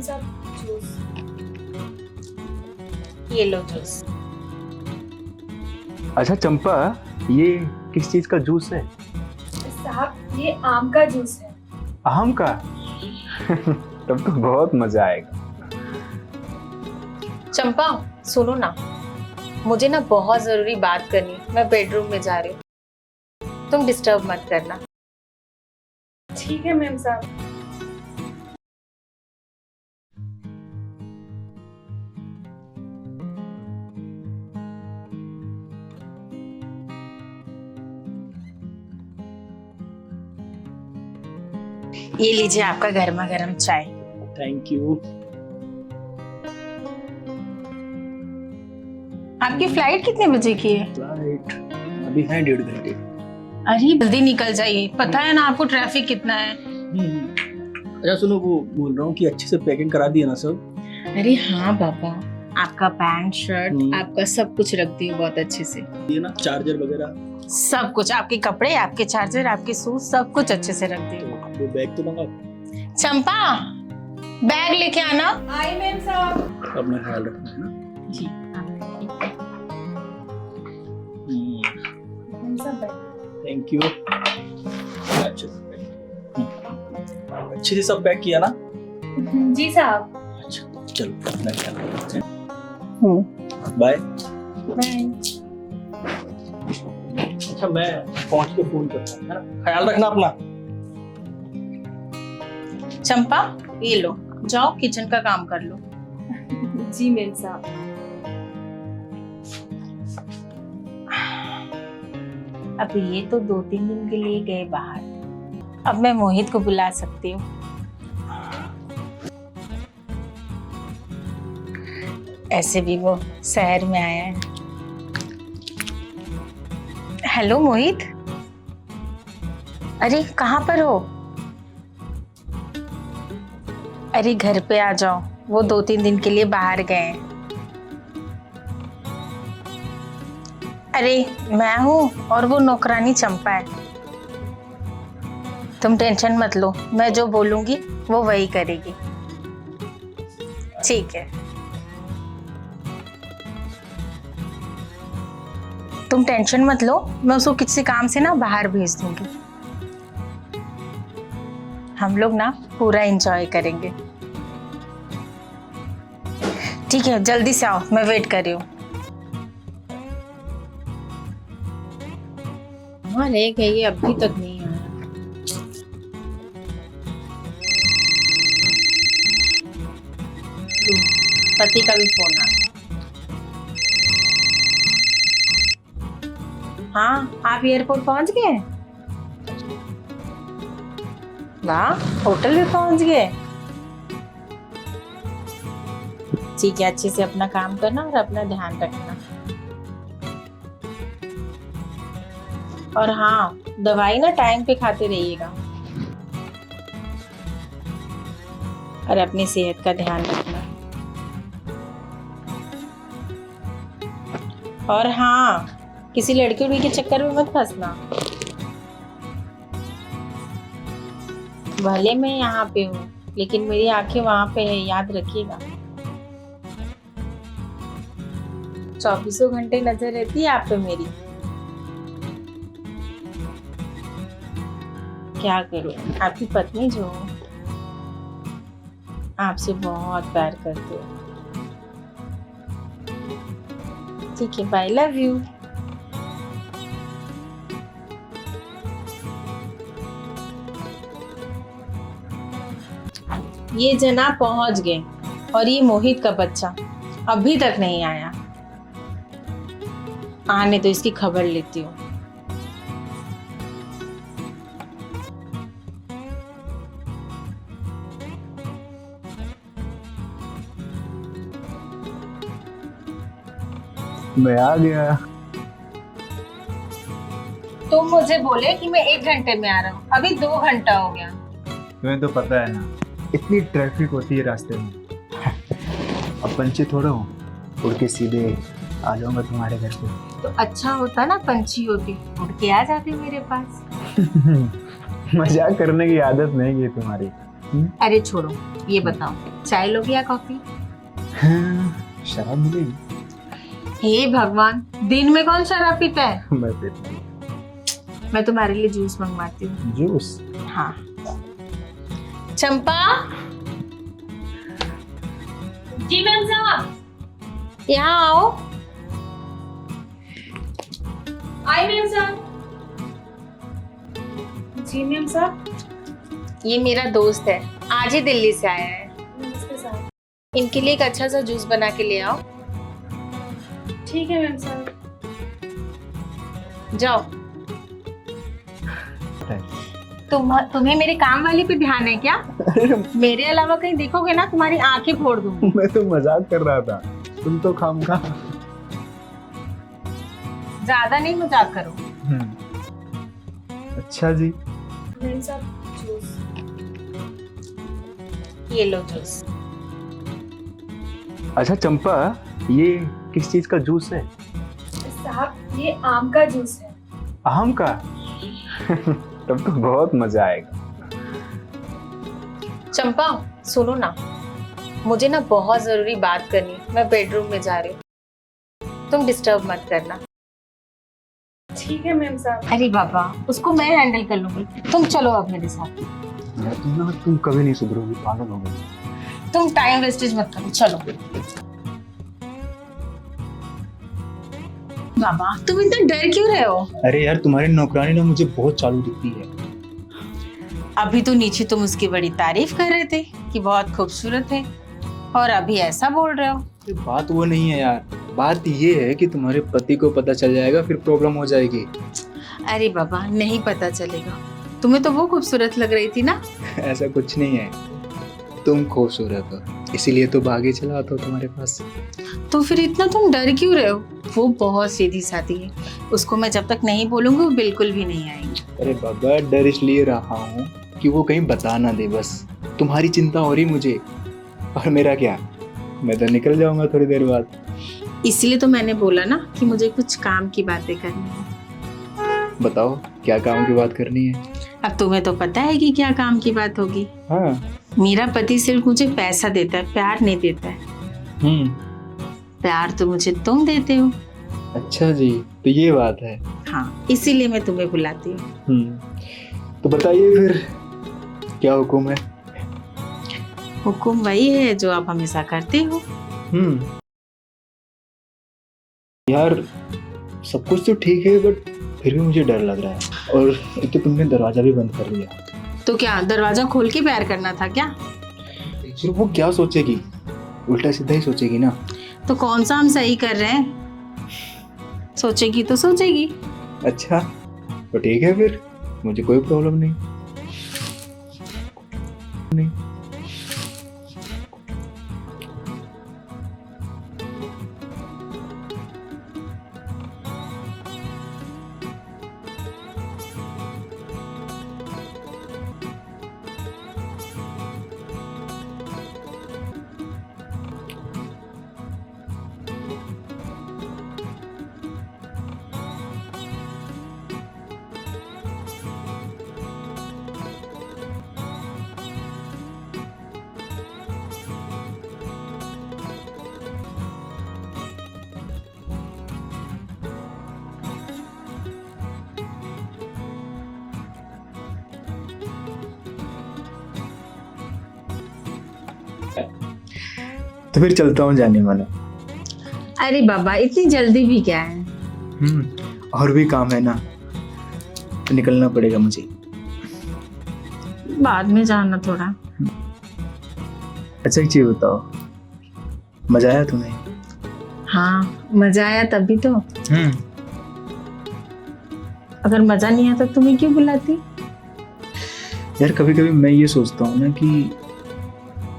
Ma'am साहब juice. ये लो juice. अच्छा चंपा, ये किस चीज का जूस है? साहब ये आम का जूस है। आम का? तब तो बहुत मजा आएगा। चंपा सुनो ना, मुझे ना बहुत जरूरी बात करनी है। मैं बेडरूम में जा रही हूँ, तुम डिस्टर्ब मत करना। ठीक है मैम साहब। ये लीजिए आपका गर्मा गर्म चाय। Thank you. आपकी फ्लाइट कितने बजे की है? फ्लाइट अभी है 1.5 घंटे। अरे जल्दी निकल जाइए, पता है ना आपको ट्रैफिक कितना है। अच्छा सुनो, वो बोल रहा हूँ कि अच्छे से पैकिंग करा दिया ना सब? अरे हाँ बाबा, आपका पैंट शर्ट हम्म। आपका सब कुछ रख दियो बहुत अच्छे से। ये ना चार्जर वगैरह सब कुछ, आपके कपड़े, आपके चार्जर, आपके शूज, सब कुछ अच्छे से रख दियो। वो बैग तो मंगा। चंपा बैग लेके आना। आई मैम साहब। अपना ख्याल रखना है ना। जी मैम साहब थैंक यू। अच्छे से सब पैक किया ना? जी साहब। अच्छा चलो अपना ख्याल रखना। बाय। बाय। अच्छा मैं पहुंच के फोन करता हूँ, है ना? ख्याल रखना अपना। चंपा ये लो, जाओ किचन का काम कर लो। जी मैम साहब। अब ये तो 2-3 दिन के लिए गए बाहर, अब मैं मोहित को बुला सकती हूँ। ऐसे भी वो शहर में आया है। हेलो मोहित, अरे कहाँ पर हो? अरे घर पे आ जाओ, वो 2-3 दिन के लिए बाहर गए हैं। अरे मैं हूँ और वो नौकरानी चंपा है। तुम टेंशन मत लो, मैं जो बोलूंगी वो वही करेगी। ठीक है, तुम टेंशन मत लो, मैं उसको किसी काम से ना बाहर भेज दूंगी। हम लोग ना पूरा एंजॉय करेंगे। ठीक है, जल्दी से आओ, मैं वेट कर रही हूँ। वहाँ रह गई, ये अभी तक नहीं आया। पति का भी फोन आ गया। हाँ आप एयरपोर्ट पहुंच गए? वाह, होटल भी पहुंच गए। ठीक है, अच्छे से अपना काम करना और अपना ध्यान रखना। और हाँ, दवाई ना टाइम पे खाते रहिएगा और अपनी सेहत का ध्यान रखना। और हाँ, किसी लड़की उड़की के चक्कर में मत फंसना। भले मैं यहाँ पे हूँ, लेकिन मेरी आंखें वहां पे है, याद रखिएगा। 24 घंटे नजर रहती है आप पे मेरी। क्या करूं, आपकी पत्नी जो हूं, आपसे बहुत प्यार करती हूँ। ठीक है, बाय, लव यू। ये जना पहुंच गए और ये मोहित का बच्चा अभी तक नहीं आया। आने तो इसकी खबर लेती हूँ। मैं आ गया। तुम मुझे बोले कि मैं 1 घंटे में आ रहा हूँ, अभी 2 घंटा हो गया। तुम्हें तो पता है ना, इतनी ट्रैफिक होती है रास्ते में। अब पंछी थोड़ा हूँ, उड़ के सीधे आ जाऊंगा तुम्हारे घर पे। तो अच्छा होता ना पंछी होती, उड़ के आ जाती मेरे पास। मजाक करने की आदत नहीं है तुम्हारी। अरे छोड़ो, ये बताओ चाय लोगे या कॉफी? हाँ, शराब मिलेगी? हे भगवान, दिन में कौन शराब पीता है? मैं पीता हूँ। मैं तुम्हारे लिए जूस मंगवाती हूँ। जूस? हाँ। चंपा, जी मैम साहब। यहाँ आओ। आई मैम साहब। जी मैम साहब। ये मेरा दोस्त है, आज ही दिल्ली से आया है। नमस्ते साहब। इनके लिए एक अच्छा सा जूस बना के ले आओ। ठीक है मैम साहब। जाओ। तुम्हें मेरे काम वाली पे ध्यान है क्या? मेरे अलावा कहीं देखोगे ना तुम्हारी आंखें फोड़ दूंगी। मैं तो मजाक कर रहा था, तुम तो खामखा। ज्यादा नहीं मजाक करो। अच्छा जी। मैम साहब जूस। ये लो जूस। अच्छा चंपा, ये किस चीज का जूस है? साहब ये आम का जूस है। आम का? तब तो बहुत मजा आएगा। चंपा सुनो ना, मुझे ना बहुत जरूरी बात करनी, मैं बेडरूम में जा रही हूँ, तुम डिस्टर्ब मत करना। ठीक है मैम साहब। अरे बाबा, उसको मैं हैंडल कर लूंगी, तुम चलो अब मेरे साथ। तुम कभी नहीं सुधरोगी, पागल हो गई। तुम टाइम वेस्टेज मत करो, चलो। बाबा तुम इतना डर क्यों रहे हो? अरे यार, तुम्हारी नौकरानी ना मुझे बहुत चालू दिखती है। अभी तो नीचे तुम उसकी बड़ी तारीफ कर रहे थे कि बहुत खूबसूरत है, और अभी ऐसा बोल रहे हो। बात वो नहीं है यार, बात ये है कि तुम्हारे पति को पता चल जाएगा, फिर प्रॉब्लम हो जाएगी। अरे बाबा नहीं पता चलेगा, तुम्हें तो वो खूबसूरत लग रही थी ना। ऐसा कुछ नहीं है, तुम खूबसूरत हो, इसीलिए तो भागे चला आता हूँ तुम्हारे पास। तो फिर इतना तुम डर क्यों रहे हो? वो बहुत सीधी सादी है, उसको मैं जब तक नहीं बोलूंगी वो बिल्कुल भी नहीं आएंगी। अरे बाबा, डर इसलिए रहा हूँ कि वो कहीं बता ना दे, बस तुम्हारी चिंता हो रही मुझे। और मेरा क्या, मैं तो निकल जाऊंगा थोड़ी देर बाद। इसलिए तो मैंने बोला ना कि मुझे कुछ काम की बातें करनी है। बताओ क्या काम की बात करनी है? अब तुम्हें तो पता है कि क्या काम की बात होगी। हाँ। मेरा पति सिर्फ मुझे पैसा देता है, प्यार नहीं देता है। प्यार तो मुझे तुम देते हो। अच्छा जी, तो ये बात है। हाँ, इसीलिए मैं तुम्हें बुलाती हूँ। तो बताइए फिर क्या हुक्म है? हुक्म वही है जो आप हमेशा करते हो। यार सब कुछ तो ठीक है, बट फिर भी मुझे डर लग रहा है। और एक तो तुमने दरवाजा भी बंद कर लिया। तो क्या दरवाजा खोल के प्यार करना था क्या? फिर वो क्या सोचेगी? उल्टा सीधा ही सोचेगी ना। तो कौन सा हम सही कर रहे हैं? सोचेगी तो सोचेगी। अच्छा तो ठीक है, फिर मुझे कोई प्रॉब्लम नहीं। तो फिर चलता हूँ जाने वाला। अरे बाबा इतनी जल्दी भी क्या है? और भी काम है ना, तो निकलना पड़ेगा मुझे। बाद में जाना थोड़ा। अच्छा एक चीज बताओ, मजा आया तुम्हें? हाँ मजा आया तभी तो। अगर मजा नहीं आता तो तुम्हें क्यों बुलाती? यार कभी कभी मैं ये सोचता हूँ ना कि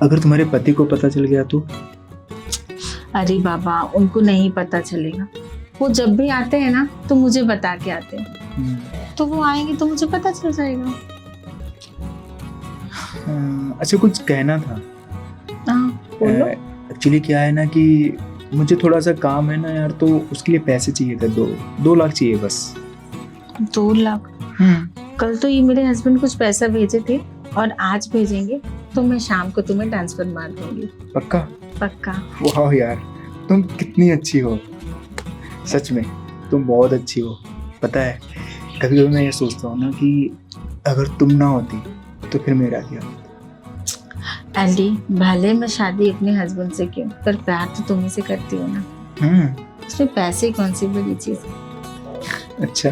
अगर तुम्हारे पति को पता चल गया तो? अरे बाबा उनको नहीं पता चलेगा, वो जब भी आते हैं ना तो मुझे बता के आते हैं, तो वो आएंगे तो मुझे पता चल जाएगा। अच्छा कुछ कहना था। हाँ बोलो। एक्चुअली क्या है ना कि मुझे थोड़ा सा काम है ना यार, तो उसके लिए पैसे चाहिए थे। 2 लाख चाहिए बस। 2 लाख? कल तो ये मेरे हस्बैंड कुछ पैसा भेजे थे, और आज भेजेंगे तो मैं शाम को तुम्हें ट्रांसफर मार दूंगी। पक्का? पक्का। वाह यार, तुम कितनी अच्छी हो, सच में तुम बहुत अच्छी हो। पता है, कभी कभी मैं ये सोचता हूँ ना कि अगर तुम ना होती तो फिर मेरा क्या होता। एंडी, भले मैं शादी अपने हस्बैंड से क्यों, पर प्यार तो तुम्ही से करती हूँ ना। उसमें पैसे कौन सी बड़ी चीज है। अच्छा,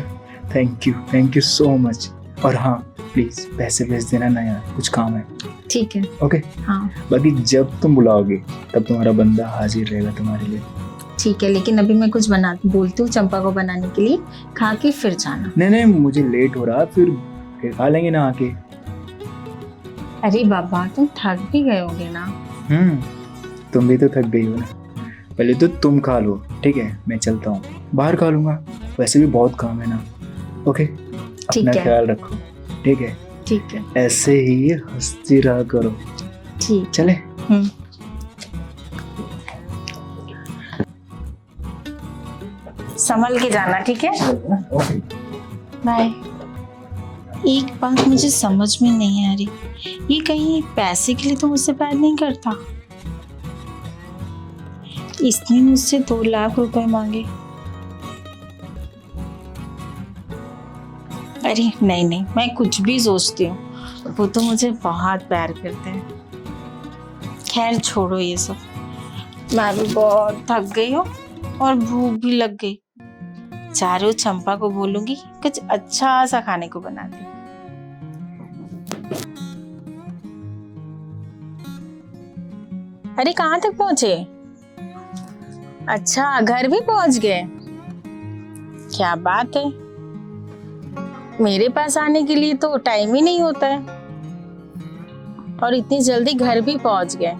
थैंक यू सो मच। और हाँ, प्लीज पैसे भेज देना ना यार, कुछ काम है। ठीक है। ओके। हाँ बाकी जब तुम बुलाओगे तब तुम्हारा बंदा हाजिर रहेगा तुम्हारे लिए। ठीक है, लेकिन अभी मैं कुछ बोलती हूँ चंपा को बनाने के लिए, खा के फिर जाना। नहीं, मुझे लेट हो रहा, फिर खा लेंगे ना आके। अरे बाबा, तुम थक भी गए होगे ना। तुम भी तो थक गई हो ना। पहले तो तुम खा लो, ठीक है, मैं चलता हूँ, बाहर खा लूंगा, वैसे भी बहुत काम है ना। ओके, अपना है। ख्याल रखो, ठीक है? ठीक है। ऐसे ही हंसती रहा करो। ठीक। चले। संभल के जाना, ठीक है? ओके। बाय। एक बात मुझे समझ में नहीं आ रही, ये कहीं पैसे के लिए तो मुझसे प्यार नहीं करता। इसने मुझसे 2 लाख रुपए मांगे। अरे नहीं, मैं कुछ भी सोचती हूँ, वो तो मुझे बहुत प्यार करते हैं। खैर छोड़ो ये सब, मैं भी बहुत थक गई हूँ और भूख भी लग गई। चारों चंपा को बोलूंगी कुछ अच्छा सा खाने को बना दे। अरे कहाँ तक पहुंचे? अच्छा, घर भी पहुंच गए। क्या बात है, मेरे पास आने के लिए तो टाइम ही नहीं होता है, और इतनी जल्दी घर भी पहुंच गए।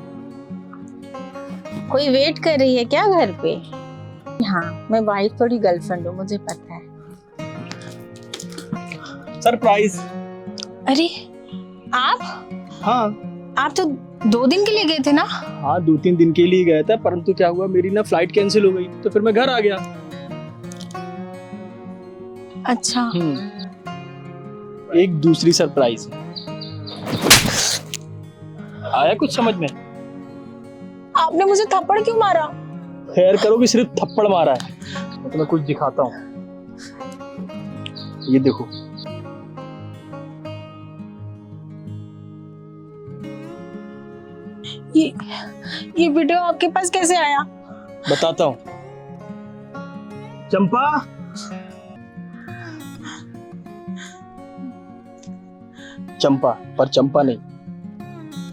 कोई वेट कर रही है क्या घर पे? हाँ, मैं वाइफ थोड़ी गर्लफ्रेंड हूँ, मुझे पता है। सरप्राइज। अरे आप? हाँ। आप तो 2 दिन के लिए गए थे ना? हाँ, 2-3 दिन के लिए गया था, परंतु क्या हुआ, मेरी ना फ्लाइट कैंसिल हो गई, तो फिर मैं घर आ गया। अच्छा। एक दूसरी सरप्राइज आया कुछ समझ में? आपने मुझे थप्पड़ क्यों मारा? खैर करो कि सिर्फ थप्पड़ मारा है, तो मैं कुछ दिखाता हूँ। ये देखो। ये वीडियो आपके पास कैसे आया? बताता हूँ। चंपा, चंपा पर चंपा नहीं,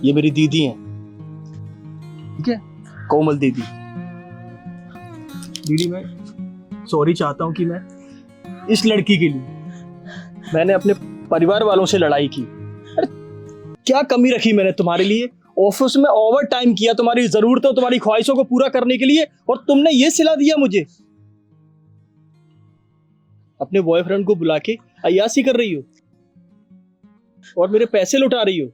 ये मेरी दीदी हैं, ठीक है? कोमल दीदी। दीदी, मैं सॉरी चाहता हूँ कि मैं इस लड़की के लिए मैंने अपने परिवार वालों से लड़ाई की। अरे क्या कमी रखी मैंने तुम्हारे लिए? ऑफिस में ओवर टाइम किया तुम्हारी जरूरतों, तुम्हारी ख्वाहिशों को पूरा करने के लिए, और तुमने ये सिला दिया मुझे। अपने बॉयफ्रेंड को बुला के अय्यासी कर रही हो और मेरे पैसे लुटा रही हो।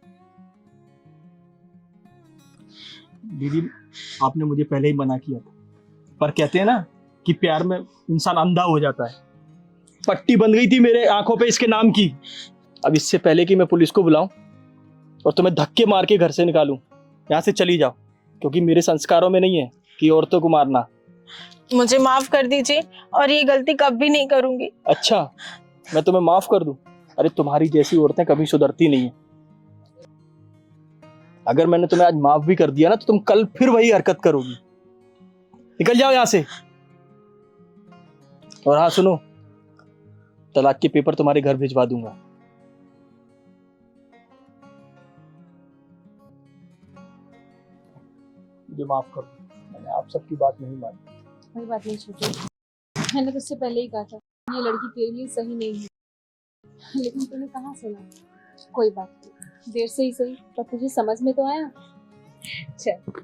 दीदी, आपने मुझे पहले ही मना किया था, पर कहते हैं ना कि प्यार में इंसान अंधा हो जाता है। पट्टी बंध गई थी मेरे आंखों पे इसके नाम की। अब इससे पहले कि मैं पुलिस को बुलाऊं और तुम्हें धक्के मार के घर से निकालूं, यहाँ से चली जाओ, क्योंकि मेरे संस्कारों में नहीं है कि औरतों को मारना। मुझे माफ कर दीजिए, और ये गलती कभी नहीं करूंगी। अच्छा, मैं तुम्हें माफ कर दूं? अरे तुम्हारी जैसी औरतें कभी सुधरती नहीं है। अगर मैंने तुम्हें आज माफ भी कर दिया ना, तो तुम कल फिर वही हरकत करोगी। निकल जाओ यहाँ से। और हाँ सुनो, तलाक के पेपर तुम्हारे घर भिजवा दूंगा। मुझे माफ कर दो, मैंने आप सबकी बात नहीं मानी। कोई बात नहीं छोटू, मैंने तुझसे पहले ही कहा था ये लड़की तेरे लिए सही नहीं है, लेकिन तूने कहाँ सुना। कोई बात नहीं, देर से ही सही, पर तुझे समझ में तो आया। चल।